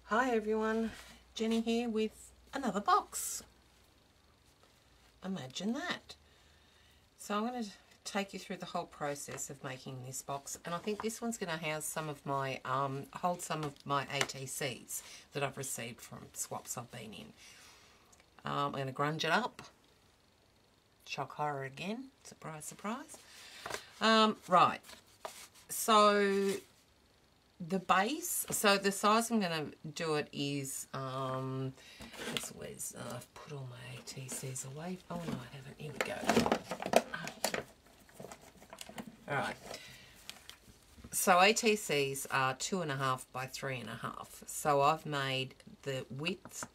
Hi everyone, Jenny here with another box. Imagine that. So I'm going to take you through the whole process of making this box, and I think this one's going to house some of my, hold some of my ATCs that I've received from swaps I've been in. I'm going to grunge it up. Shock horror again, surprise, surprise. Right, so the base, so the size I'm going to do it is, that's where's, I've put all my ATCs away. Oh no, I haven't. Here we go. Alright, so ATCs are 2.5 by 3.5. So I've made the width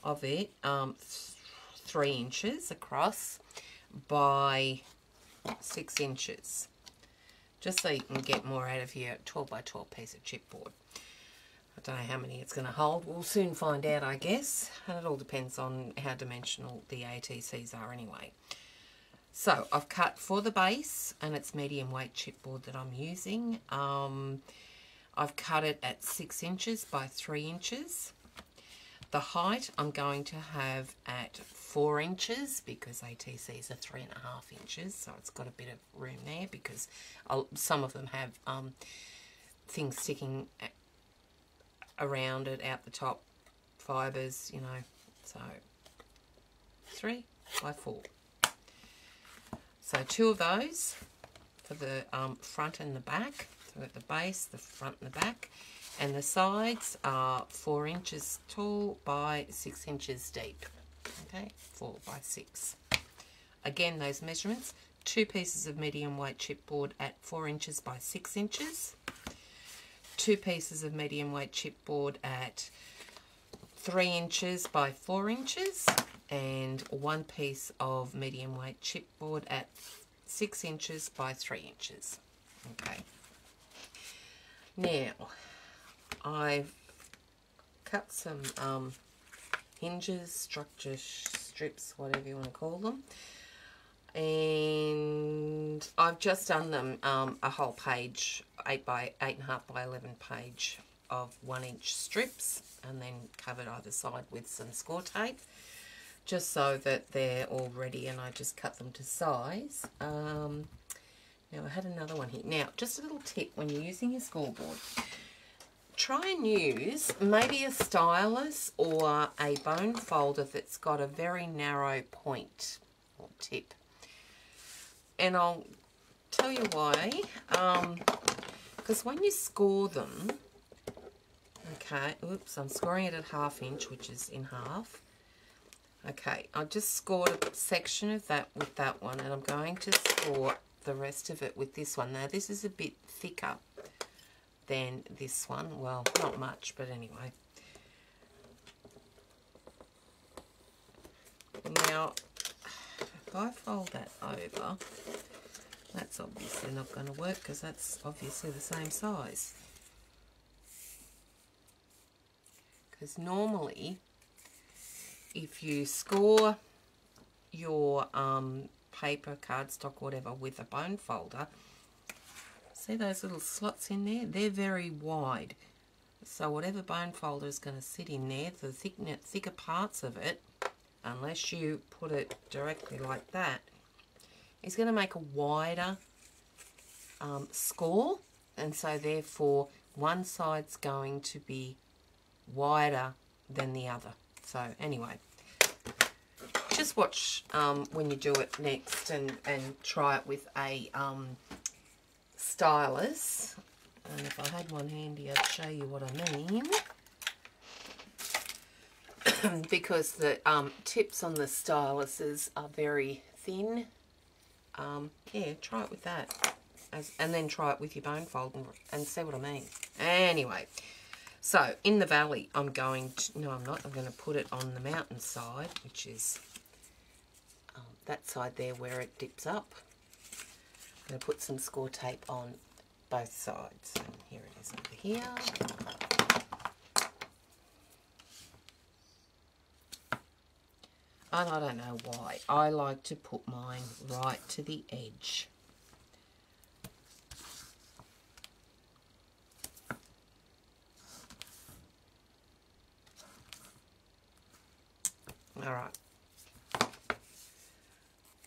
of it 3 inches across by 6 inches. Just so you can get more out of your 12 by 12 piece of chipboard. I don't know how many it's going to hold. We'll soon find out, I guess. And it all depends on how dimensional the ATCs are anyway. So I've cut for the base, and it's medium weight chipboard that I'm using. I've cut it at 6 inches by 3 inches. The height I'm going to have at 4 inches because ATCs are 3.5 inches, so it's got a bit of room there because some of them have things sticking around it, out the top, fibres, you know, so 3 by 4. So 2 of those for the front and the back. So we've got the base, the front and the back. And the sides are 4 inches tall by 6 inches deep. Okay, 4 by 6. Again, those measurements, 2 pieces of medium weight chipboard at 4 inches by 6 inches. 2 pieces of medium weight chipboard at 3 inches by 4 inches. And 1 piece of medium weight chipboard at 6 inches by 3 inches. Okay. Now, I've cut some hinges, structure strips, whatever you want to call them, and I've just done them a whole page, 8.5 by 11 page of 1 inch strips, and then covered either side with some score tape, just so that they're all ready, and I just cut them to size. Now I had another one here. Now, just a little tip when you're using your scoreboard. Try and use maybe a stylus or a bone folder that's got a very narrow point or tip. And I'll tell you why. Because when you score them, okay, oops, I'm scoring it at 1/2 inch, which is in half. Okay, I just scored a section of that with that one, and I'm going to score the rest of it with this one. Now, this is a bit thicker than this one. Well, not much, but anyway. Now, if I fold that over, that's obviously not going to work because that's obviously the same size. Because normally, if you score your paper, cardstock, whatever, with a bone folder, see those little slots in there? They're very wide. So whatever bone folder is going to sit in there, the thicker parts of it, unless you put it directly like that, is going to make a wider score. And so therefore, one side's going to be wider than the other. So anyway, just watch when you do it next and try it with a stylus. And if I had one handy, I'd show you what I mean. Because the tips on the styluses are very thin. Yeah, try it with that. And then try it with your bone fold and see what I mean. Anyway. So, in the valley, I'm going to, no I'm not, I'm going to put it on the mountain side, which is that side there where it dips up. I'm going to put some score tape on both sides. And here it is over here. And I don't know why. I like to put mine right to the edge. All right.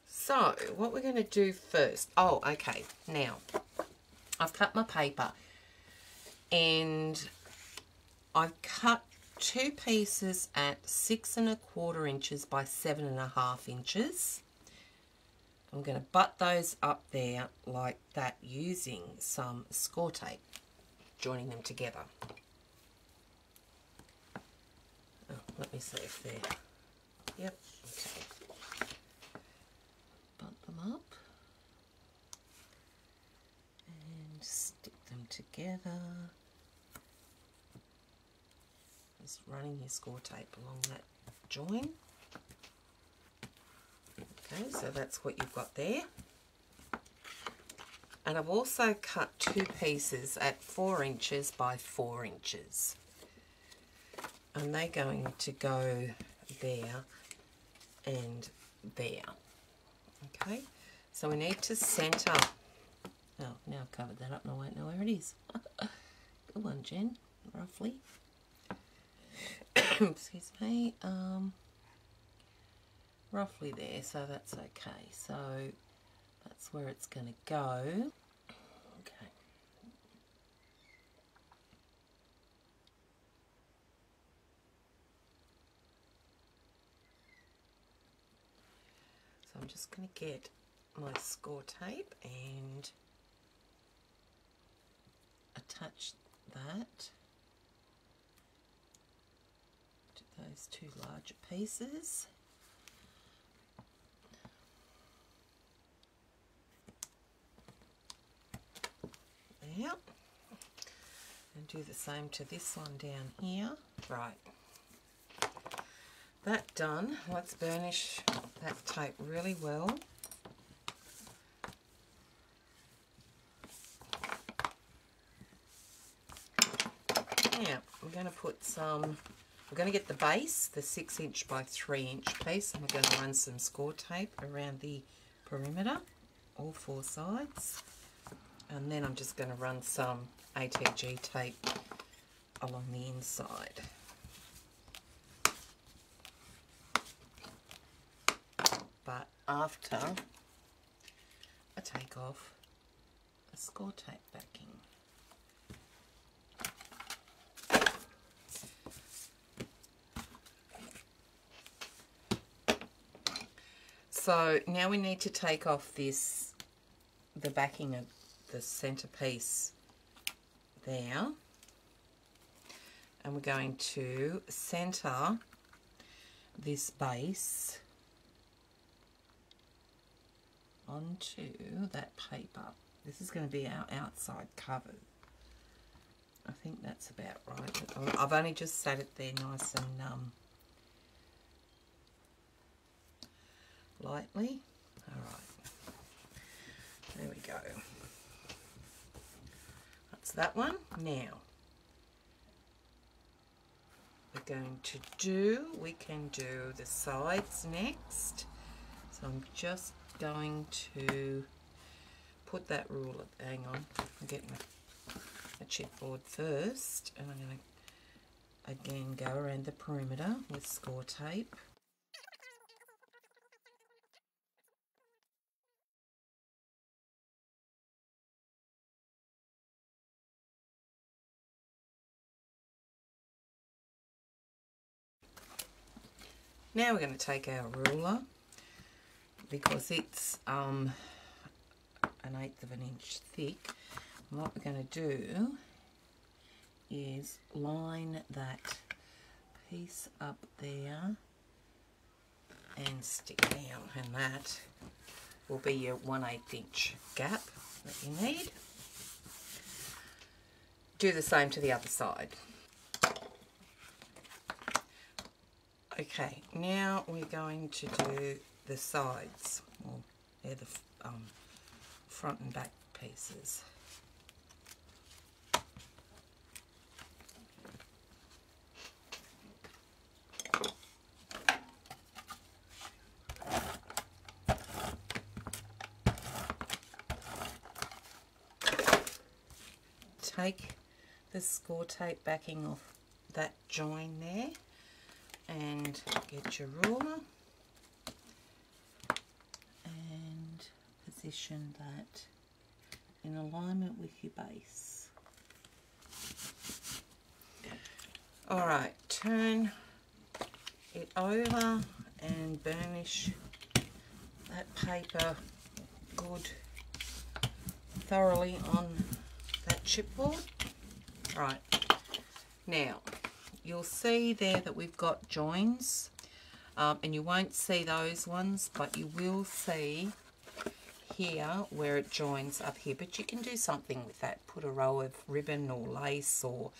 So, what we're going to do first... Oh, okay. Now, I've cut my paper. And I've cut 2 pieces at 6 1/4 inches by 7 1/2 inches. I'm going to butt those up there like that using some score tape, joining them together. Oh, let me see if they're... Yep, okay. Butt them up and stick them together. Just running your score tape along that join. Okay, so that's what you've got there. And I've also cut 2 pieces at 4 inches by 4 inches. And they're going to go there and there. Okay, so we need to centre. Oh, now I've covered that up and I won't know where it is. Good one, Jen, roughly. Excuse me. Roughly there, so that's okay. So that's where it's going to go. Okay. So I'm just going to get my score tape and attach that to those 2 larger pieces. Yep, and do the same to this one down here. Right, that done. Let's burnish that tape really well. Now I'm going to put some, we're going to get the base, the 6 inch by 3 inch piece, and we're going to run some score tape around the perimeter, all 4 sides. And then I'm just going to run some ATG tape along the inside. But after I take off the score tape backing. So now we need to take off this, the backing of the centerpiece there, and we're going to center this base onto that paper. This is going to be our outside cover. I think that's about right. I've only just sat it there nice and lightly. All right, there we go. That's that one. Now we're going to do, we can do the sides next. So I'm just going to put that ruler, hang on, I'm getting a chipboard first, and I'm going to again go around the perimeter with score tape. Now we're going to take our ruler, because it's an 1/8 of an inch thick. And what we're going to do is line that piece up there and stick down, and that will be your 1/8 inch gap that you need. Do the same to the other side. Okay, now we're going to do the sides. Well, they're the front and back pieces. Take the score tape backing off that join there, and get your ruler and position that in alignment with your base. Alright, turn it over and burnish that paper good thoroughly on that chipboard. Right, now you'll see there that we've got joins, and you won't see those ones, but you will see here where it joins up here. But you can do something with that, put a row of ribbon or lace or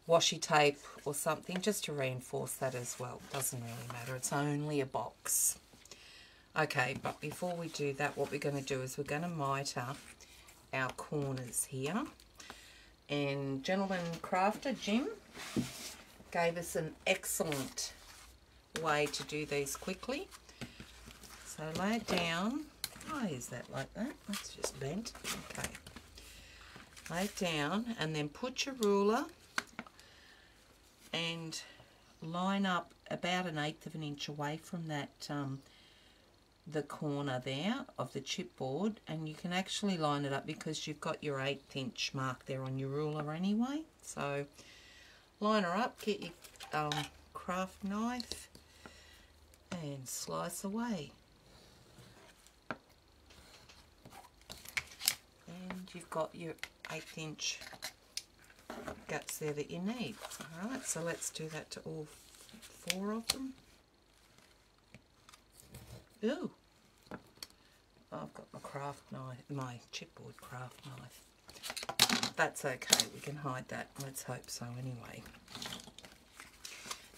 washi tape or something just to reinforce that as well. Doesn't really matter, it's only a box. Okay, but before we do that, what we're going to do is we're going to mitre our corners here. And gentleman crafter Jim gave us an excellent way to do these quickly. So lay it down. Why is that like that? That's just bent. Okay. Lay it down and then put your ruler and line up about 1/8 of an inch away from that the corner there of the chipboard, and you can actually line it up because you've got your 1/8 inch mark there on your ruler anyway. So line her up, get your craft knife and slice away. And you've got your 1/8 inch guts there that you need. Alright, so let's do that to all 4 of them. Ooh, I've got my craft knife, my chipboard craft knife. That's okay, we can hide that. Let's hope so anyway.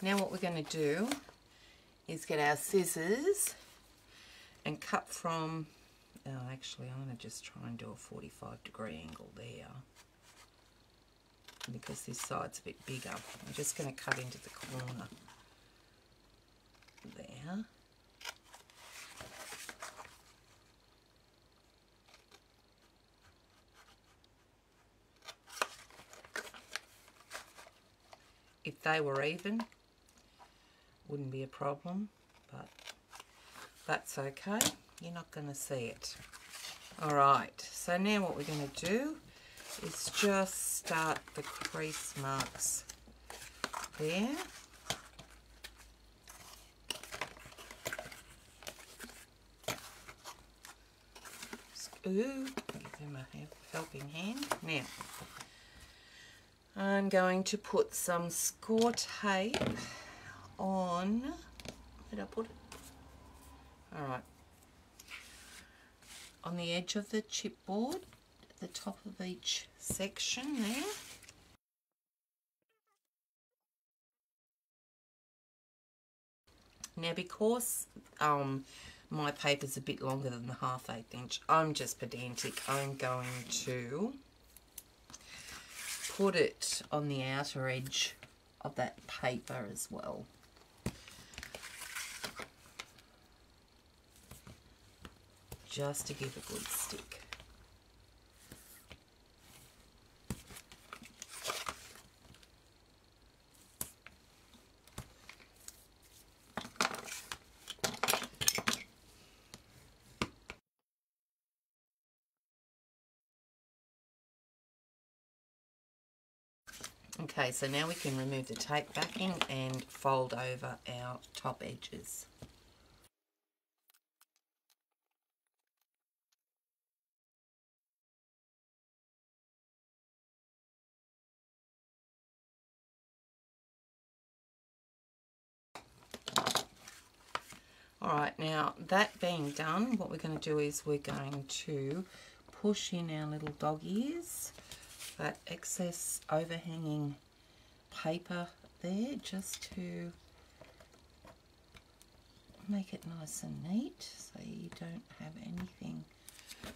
Now what we're going to do is get our scissors and cut from, actually I'm going to just try and do a 45-degree angle there because this side's a bit bigger. I'm just going to cut into the corner there. If they were even, wouldn't be a problem, but that's okay. You're not going to see it. Alright, so now what we're going to do is just start the crease marks there. Ooh, give them a helping hand. Now, I'm going to put some score tape on, where did I put it? Alright, on the edge of the chipboard, at the top of each section there. Now because my paper's a bit longer than the 1/2 inch, I'm just pedantic. I'm going to put it on the outer edge of that paper as well. Just to give a good stick. Okay, so now we can remove the tape backing and fold over our top edges. Alright, now that being done, what we're going to do is we're going to push in our little dog ears, that excess overhanging paper there, just to make it nice and neat so you don't have anything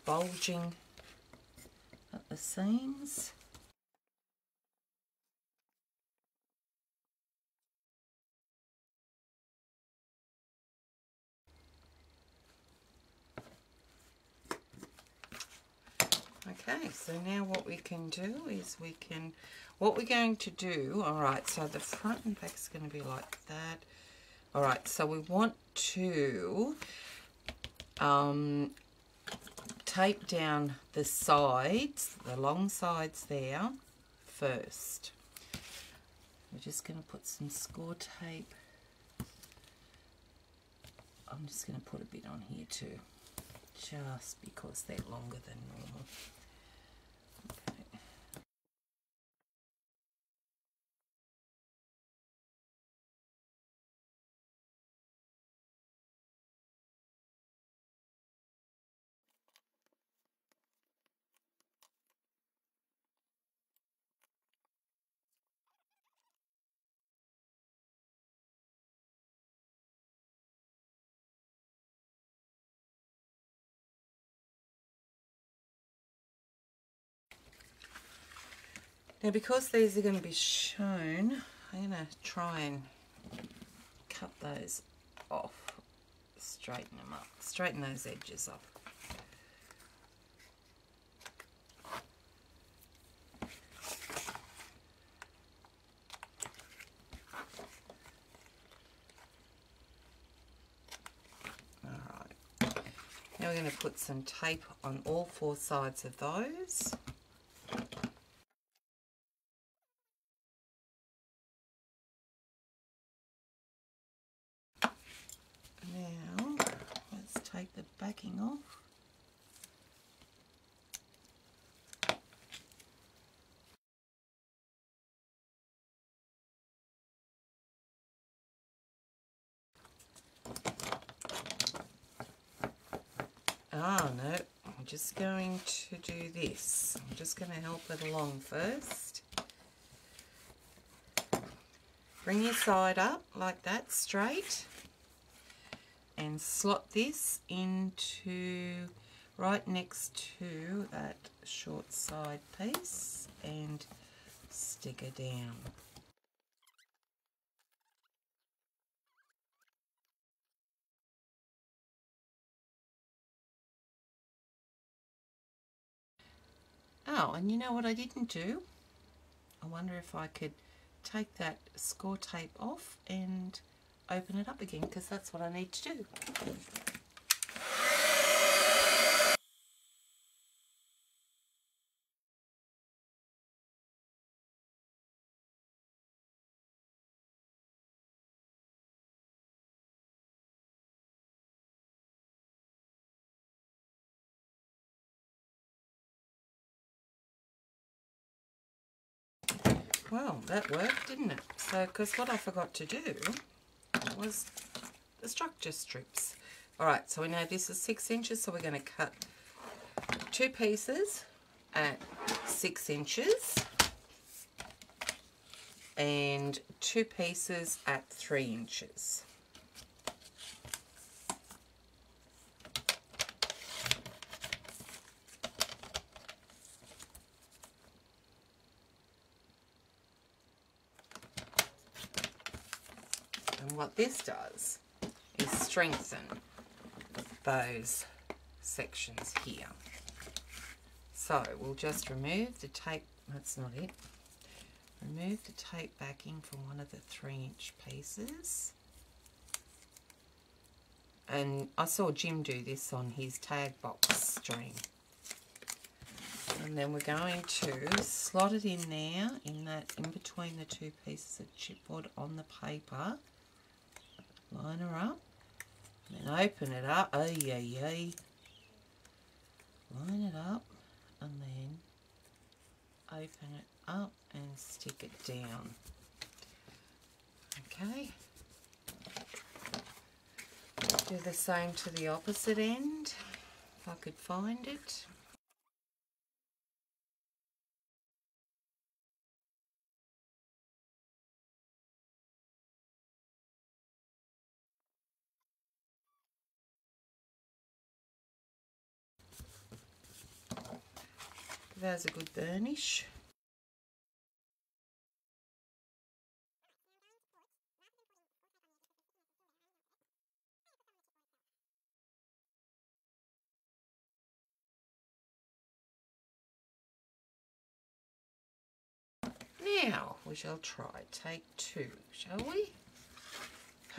bulging at the seams. Okay, so now what we can do is what we're going to do, alright, so the front and back is going to be like that. Alright, so we want to tape down the sides, the long sides there first. We're just going to put some score tape. I'm just going to put a bit on here too, just because they're longer than normal. Okay. Now because these are going to be shown, I'm going to try and cut those off, straighten them up, straighten those edges off. Alright, now we're going to put some tape on all four sides of those. Now, let's take the backing off. Oh no, I'm just going to do this. I'm just going to help it along first. Bring your side up like that, straight. And slot this into right next to that short side piece and stick it down. Oh, and you know what I didn't do? I wonder if I could take that score tape off and open it up again, because that's what I need to do. Well, that worked, didn't it? So, because what I forgot to do was the structure strips. Alright, so we know this is 6 inches, so we're going to cut 2 pieces at 6 inches and 2 pieces at 3 inches. And what this does is strengthen those sections here. So we'll just remove the tape, that's not it. Remove the tape backing from one of the 3-inch pieces. And I saw Jim do this on his tag box stream. And then we're going to slot it in there, in between the 2 pieces of chipboard on the paper. Line her up, and then open it up. Oh yeah, yeah. Line it up, and then open it up and stick it down. Okay. Do the same to the opposite end, if I could find it. There's a good burnish. Now we shall try take 2, shall we?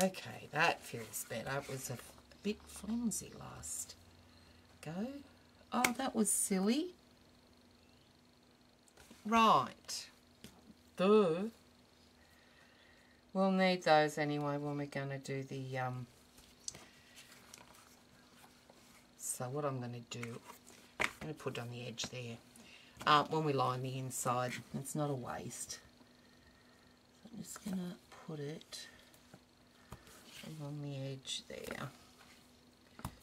Okay, that feels better. It was a bit flimsy last go. Oh, that was silly. Right. Duh. We'll need those anyway when we're going to do the... So what I'm going to do, I'm going to put it on the edge there. When we line the inside, it's not a waste. So I'm just going to put it along the edge there.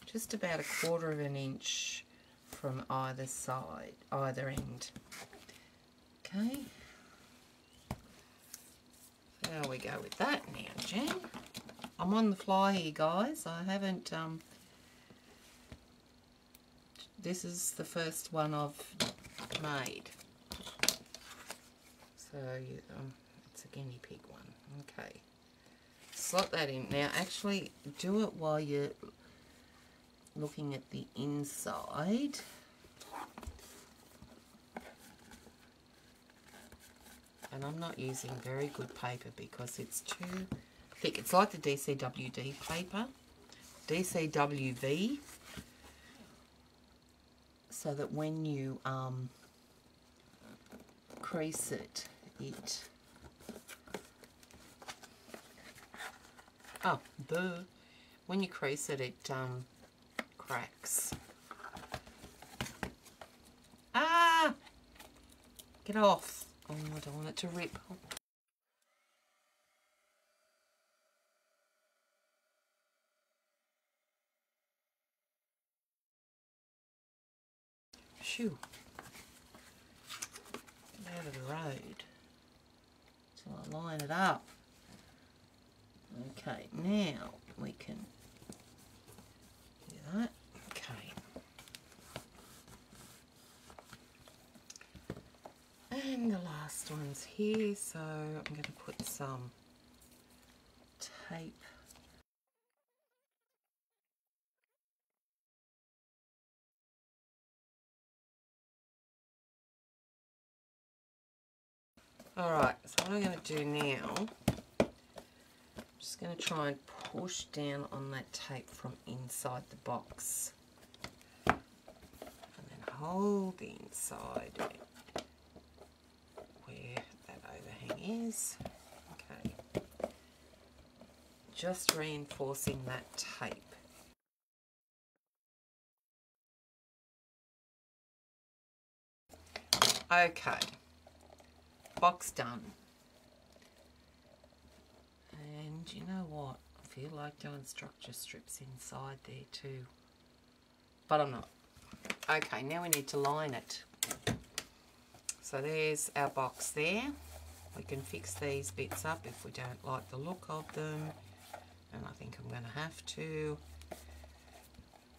Just about 1/4 of an inch from either side, either end. Okay. There we go with that now, Jen. I'm on the fly here, guys. I haven't, this is the first one I've made. So, it's a guinea pig one. Okay. Slot that in. Now, actually, do it while you're looking at the inside. And I'm not using very good paper because it's too thick. It's like the DCWD paper, DCWV, so that when you crease it, when you crease it, it cracks. Ah! Get off. Oh, I don't want it to rip. Shoo. Get out of the road. So I line it up. Okay, now we can do that. Okay. And the last one's here, so I'm going to put some tape. Alright, so what I'm going to do now, I'm just going to try and push down on that tape from inside the box. And then hold the inside where that overhang is. Okay. Just reinforcing that tape. Okay. Box done. And you know what? I feel like doing structure strips inside there too. But I'm not. Okay, now we need to line it. So there's our box there. We can fix these bits up if we don't like the look of them. And I think I'm going to have to.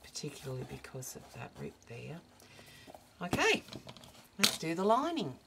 Particularly because of that rip there. Okay, let's do the lining.